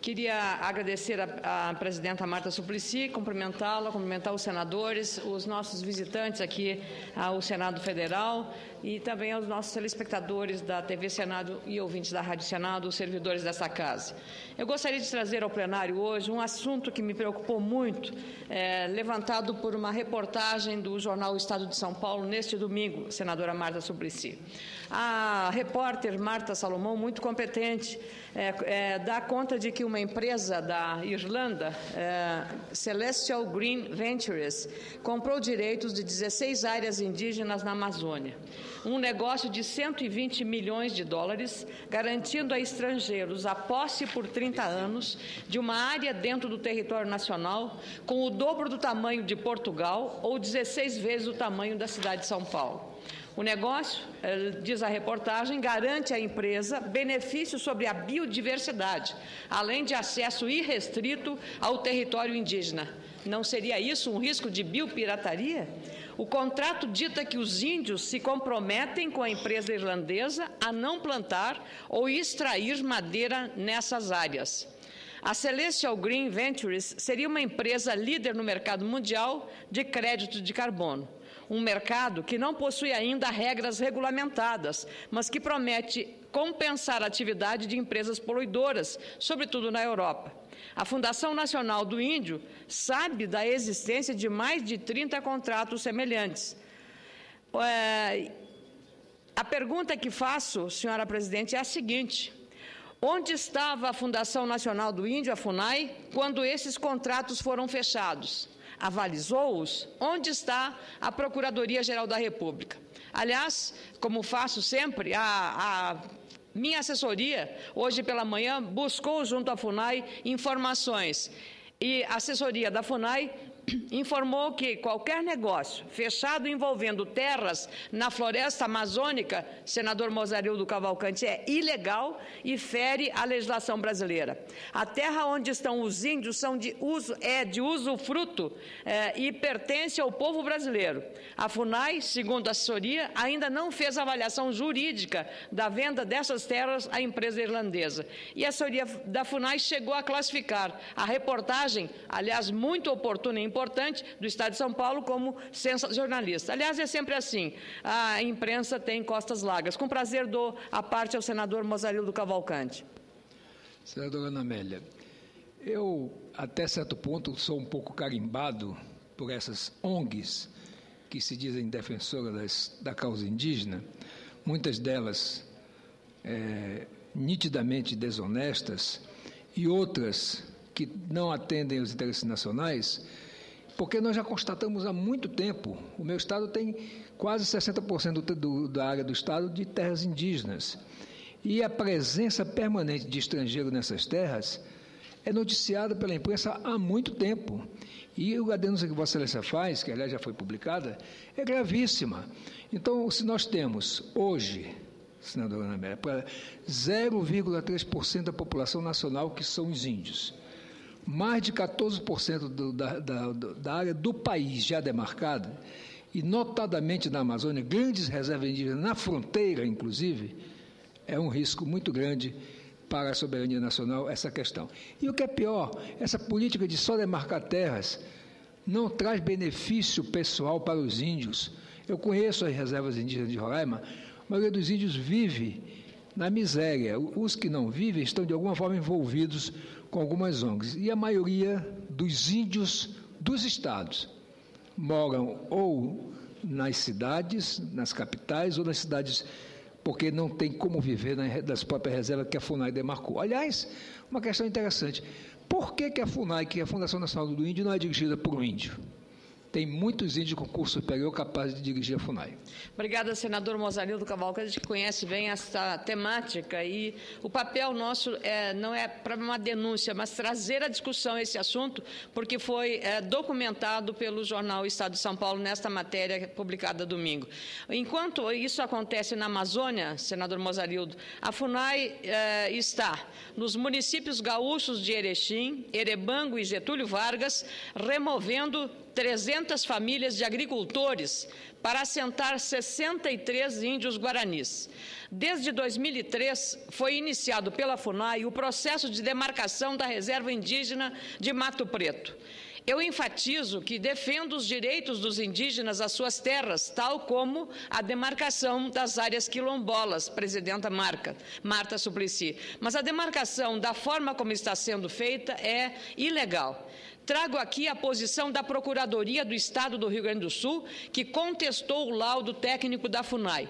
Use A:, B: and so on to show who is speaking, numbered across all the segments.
A: Queria agradecer à presidenta Marta Suplicy, cumprimentar os senadores, os nossos visitantes aqui ao Senado Federal e também aos nossos telespectadores da TV Senado e ouvintes da Rádio Senado, os servidores dessa casa. Eu gostaria de trazer ao plenário hoje um assunto que me preocupou muito, levantado por uma reportagem do jornal Estado de São Paulo neste domingo, senadora Marta Suplicy. A repórter Marta Salomão, muito competente, dá conta de que uma empresa da Irlanda, Celestial Green Ventures, comprou direitos de 16 áreas indígenas na Amazônia. Um negócio de 120 milhões de dólares, garantindo a estrangeiros a posse por 30 anos de uma área dentro do território nacional com o dobro do tamanho de Portugal ou 16 vezes o tamanho da cidade de São Paulo. O negócio, diz a reportagem, garante à empresa benefícios sobre a biodiversidade, além de acesso irrestrito ao território indígena. Não seria isso um risco de biopirataria? O contrato dita que os índios se comprometem com a empresa irlandesa a não plantar ou extrair madeira nessas áreas. A Celestial Green Ventures seria uma empresa líder no mercado mundial de crédito de carbono. Um mercado que não possui ainda regras regulamentadas, mas que promete compensar a atividade de empresas poluidoras, sobretudo na Europa. A Fundação Nacional do Índio sabe da existência de mais de 30 contratos semelhantes. A pergunta que faço, senhora presidente, é a seguinte: onde estava a Fundação Nacional do Índio, a FUNAI, quando esses contratos foram fechados? Avalizou-os? Onde está a Procuradoria-Geral da República? Aliás, como faço sempre, a minha assessoria, hoje pela manhã, buscou junto à FUNAI informações. E a assessoria da FUNAI informou que qualquer negócio fechado envolvendo terras na floresta amazônica, senador Mozarildo Cavalcante, é ilegal e fere a legislação brasileira. A terra onde estão os índios é de usufruto e pertence ao povo brasileiro. A FUNAI, segundo a assessoria, ainda não fez avaliação jurídica da venda dessas terras à empresa irlandesa. E a assessoria da FUNAI chegou a classificar a reportagem, aliás, muito oportuna e importante, do Estado de São Paulo como sensacionalista. Aliás, é sempre assim, a imprensa tem costas largas. Com prazer dou a parte ao senador Mozarildo Cavalcante.
B: Senadora Ana Amélia, eu, até certo ponto, sou um pouco carimbado por essas ONGs que se dizem defensoras da causa indígena, muitas delas nitidamente desonestas e outras que não atendem aos interesses nacionais, porque nós já constatamos há muito tempo, o meu estado tem quase 60% da área do estado de terras indígenas, e a presença permanente de estrangeiro nessas terras é noticiada pela imprensa há muito tempo. E a denúncia que Vossa Excelência faz, que aliás já foi publicada, é gravíssima. Então, se nós temos hoje, senadora Ana Amélia, para 0,3% da população nacional que são os índios, mais de 14% da área do país já demarcada, e notadamente na Amazônia, grandes reservas indígenas na fronteira, inclusive, é um risco muito grande para a soberania nacional essa questão. E o que é pior, essa política de só demarcar terras não traz benefício pessoal para os índios. Eu conheço as reservas indígenas de Roraima, a maioria dos índios vive na miséria. Os que não vivem estão, de alguma forma, envolvidos com algumas ONGs. E a maioria dos índios dos estados moram ou nas cidades, nas capitais, ou nas cidades, porque não tem como viver das próprias reservas que a FUNAI demarcou. Aliás, uma questão interessante: por que a FUNAI, que é a Fundação Nacional do Índio, não é dirigida por um índio? Tem muitos índios com curso superior capazes de dirigir a FUNAI.
A: Obrigada, senador Mozarildo Cavalcante, que conhece bem essa temática. E o papel nosso não é para uma denúncia, mas trazer à discussão esse assunto, porque foi documentado pelo jornal Estado de São Paulo nesta matéria publicada domingo. Enquanto isso acontece na Amazônia, senador Mozarildo, a FUNAI está nos municípios gaúchos de Erechim, Erebango e Getúlio Vargas, removendo 300 200 famílias de agricultores para assentar 63 índios guaranis. Desde 2003, foi iniciado pela FUNAI o processo de demarcação da reserva indígena de Mato Preto. Eu enfatizo que defendo os direitos dos indígenas às suas terras, tal como a demarcação das áreas quilombolas, presidenta Marta Suplicy. Mas a demarcação, da forma como está sendo feita, é ilegal. Trago aqui a posição da Procuradoria do Estado do Rio Grande do Sul, que contestou o laudo técnico da FUNAI.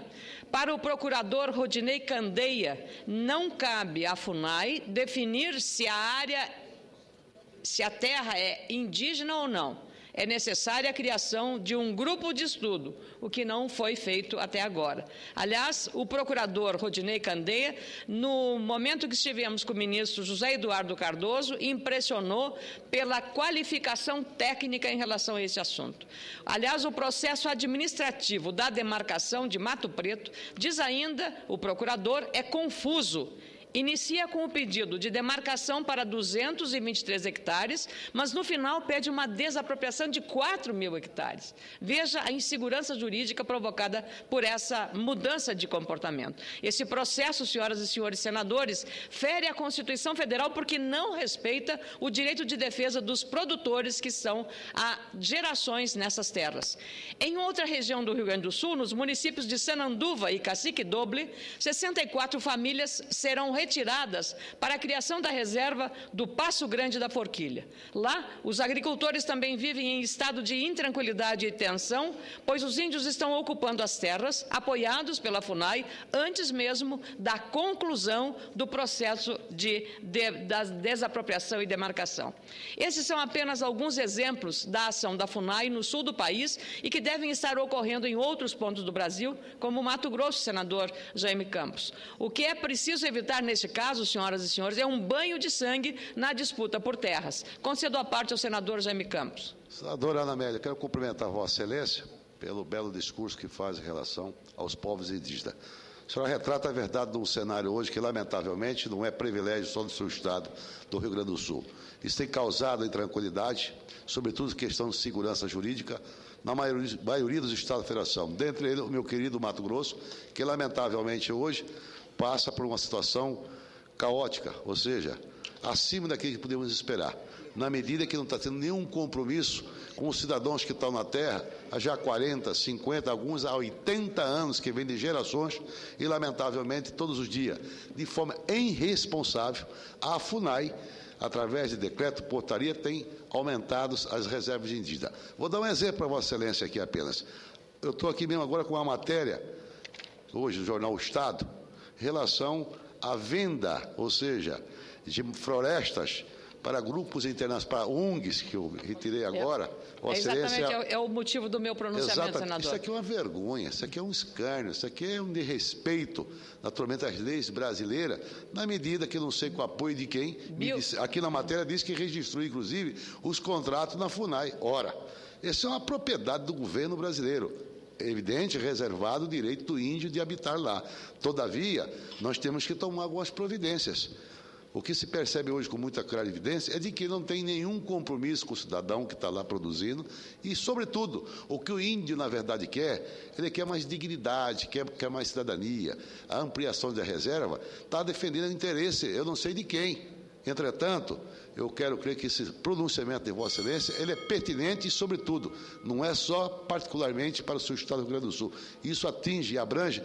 A: Para o procurador Rodinei Candeia, não cabe à FUNAI definir se a terra é indígena ou não. É necessária a criação de um grupo de estudo, o que não foi feito até agora. Aliás, o procurador Rodinei Candeia, no momento que estivemos com o ministro José Eduardo Cardoso, impressionou pela qualificação técnica em relação a esse assunto. Aliás, o processo administrativo da demarcação de Mato Preto, diz ainda o procurador, é confuso. Inicia com o pedido de demarcação para 223 hectares, mas no final pede uma desapropriação de 4.000 hectares. Veja a insegurança jurídica provocada por essa mudança de comportamento. Esse processo, senhoras e senhores senadores, fere a Constituição Federal porque não respeita o direito de defesa dos produtores que são há gerações nessas terras. Em outra região do Rio Grande do Sul, nos municípios de Sananduva e Cacique Doble, 64 famílias serão retiradas para a criação da reserva do Passo Grande da Forquilha. Lá, os agricultores também vivem em estado de intranquilidade e tensão, pois os índios estão ocupando as terras, apoiados pela FUNAI, antes mesmo da conclusão do processo da desapropriação e demarcação. Esses são apenas alguns exemplos da ação da FUNAI no sul do país e que devem estar ocorrendo em outros pontos do Brasil, como Mato Grosso, senador Jaime Campos. O que é preciso evitar neste caso, senhoras e senhores, é um banho de sangue na disputa por terras. Concedo a parte ao senador Jaime Campos.
C: Senadora Ana Amélia, quero cumprimentar Vossa Excelência pelo belo discurso que faz em relação aos povos indígenas. A senhora retrata a verdade de um cenário hoje que, lamentavelmente, não é privilégio só do seu Estado, do Rio Grande do Sul. Isso tem causado intranquilidade, sobretudo questão de segurança jurídica, na maioria dos estados da Federação. Dentre eles, o meu querido Mato Grosso, que, lamentavelmente, hoje passa por uma situação caótica, ou seja, acima daquilo que podemos esperar, na medida que não está tendo nenhum compromisso com os cidadãos que estão na terra há já 40, 50, alguns há 80 anos, que vêm de gerações, e, lamentavelmente, todos os dias, de forma irresponsável, a FUNAI, através de decreto, portaria, tem aumentado as reservas de indígenas. Vou dar um exemplo para Vossa Excelência aqui apenas. Eu estou aqui mesmo agora com uma matéria, hoje, no jornal O Estado, em relação à venda, ou seja, de florestas para grupos internacionais, para ONGs, que eu retirei agora.
A: É o motivo do meu pronunciamento, senador.
C: Isso aqui é uma vergonha, isso aqui é um escárnio, isso aqui é um desrespeito, naturalmente, às leis brasileiras, na medida que eu não sei com o apoio de quem. Aqui na matéria diz que registrou, inclusive, os contratos na FUNAI. Ora, essa é uma propriedade do governo brasileiro. É evidente, reservado o direito do índio de habitar lá. Todavia, nós temos que tomar algumas providências. O que se percebe hoje com muita clara evidência é de que não tem nenhum compromisso com o cidadão que está lá produzindo e, sobretudo, o que o índio, na verdade, quer, ele quer mais dignidade, quer mais cidadania. A ampliação da reserva está defendendo o interesse, eu não sei de quem. Entretanto, eu quero crer que esse pronunciamento de Vossa Excelência, ele é pertinente e, sobretudo, não é só particularmente para o seu Estado do Rio Grande do Sul. Isso atinge e abrange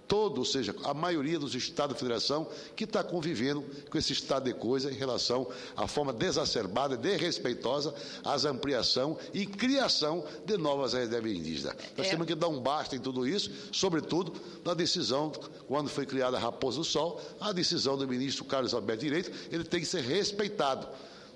C: todo, ou seja, a maioria dos estados da Federação que está convivendo com esse estado de coisa em relação à forma desacerbada, desrespeitosa, às ampliação e criação de novas reservas indígenas. Nós temos que dar um basta em tudo isso, sobretudo na decisão, quando foi criada a Raposa do Sol, a decisão do ministro Carlos Alberto Direito, ele tem que ser respeitado,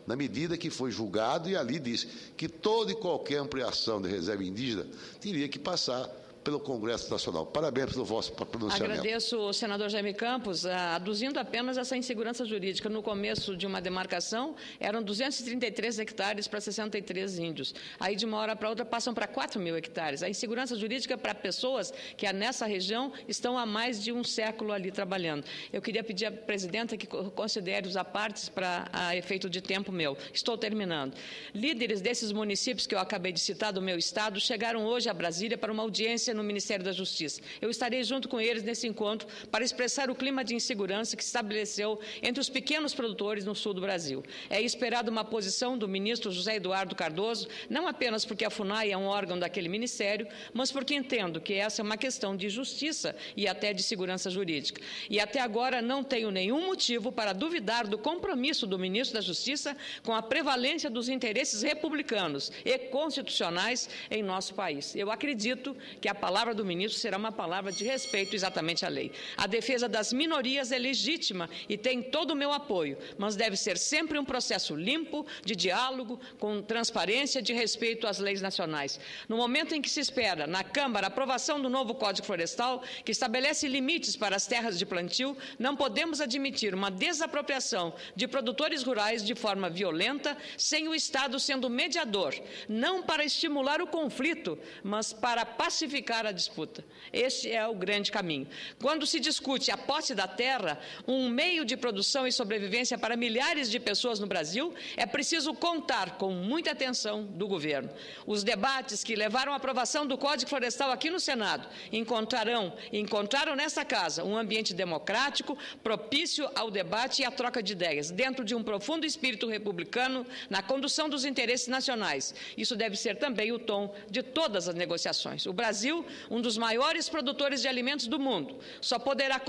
C: na medida que foi julgado, e ali disse que toda e qualquer ampliação de reserva indígena teria que passar pelo Congresso Nacional. Parabéns pelo vosso pronunciamento.
A: Agradeço o senador Jaime Campos, aduzindo apenas essa insegurança jurídica. No começo de uma demarcação, eram 233 hectares para 63 índios. Aí, de uma hora para outra, passam para 4.000 hectares. A insegurança jurídica para pessoas que, nessa região, estão há mais de um século ali trabalhando. Eu queria pedir à presidenta que considere os apartes para efeito de tempo meu. Estou terminando. Líderes desses municípios que eu acabei de citar do meu estado chegaram hoje a Brasília para uma audiência no Ministério da Justiça. Eu estarei junto com eles nesse encontro para expressar o clima de insegurança que se estabeleceu entre os pequenos produtores no sul do Brasil. É esperado uma posição do ministro José Eduardo Cardoso, não apenas porque a FUNAI é um órgão daquele ministério, mas porque entendo que essa é uma questão de justiça e até de segurança jurídica. E até agora não tenho nenhum motivo para duvidar do compromisso do ministro da Justiça com a prevalência dos interesses republicanos e constitucionais em nosso país. Eu acredito que a palavra do ministro será uma palavra de respeito exatamente à lei. A defesa das minorias é legítima e tem todo o meu apoio, mas deve ser sempre um processo limpo, de diálogo, com transparência, de respeito às leis nacionais. No momento em que se espera, na Câmara, a aprovação do novo Código Florestal, que estabelece limites para as terras de plantio, não podemos admitir uma desapropriação de produtores rurais de forma violenta, sem o Estado sendo mediador, não para estimular o conflito, mas para pacificar a disputa. Este é o grande caminho. Quando se discute a posse da terra, um meio de produção e sobrevivência para milhares de pessoas no Brasil, é preciso contar com muita atenção do governo. Os debates que levaram à aprovação do Código Florestal aqui no Senado encontraram nesta casa um ambiente democrático, propício ao debate e à troca de ideias, dentro de um profundo espírito republicano, na condução dos interesses nacionais. Isso deve ser também o tom de todas as negociações. O Brasil, um dos maiores produtores de alimentos do mundo, só poderá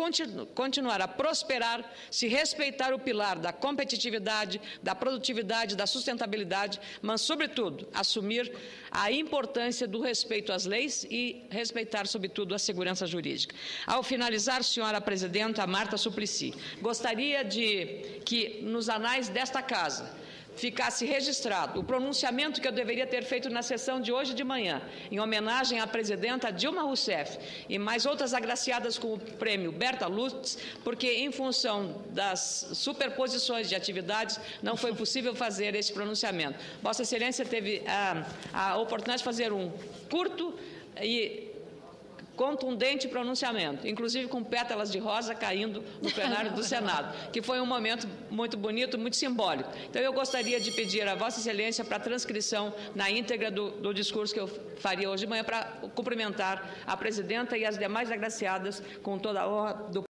A: continuar a prosperar se respeitar o pilar da competitividade, da produtividade, da sustentabilidade, mas, sobretudo, assumir a importância do respeito às leis e respeitar, sobretudo, a segurança jurídica. Ao finalizar, senhora presidenta Marta Suplicy, gostaria de que, nos anais desta Casa, ficasse registrado o pronunciamento que eu deveria ter feito na sessão de hoje de manhã, em homenagem à presidenta Dilma Rousseff e mais outras agraciadas com o prêmio Berta Lutz, porque, em função das superposições de atividades, não foi possível fazer esse pronunciamento. Vossa Excelência teve a oportunidade de fazer um curto e contundente pronunciamento, inclusive com pétalas de rosa caindo no plenário do Senado, que foi um momento muito bonito, muito simbólico. Então, eu gostaria de pedir a Vossa Excelência para a transcrição na íntegra do discurso que eu faria hoje de manhã, para cumprimentar a presidenta e as demais agraciadas com toda a honra do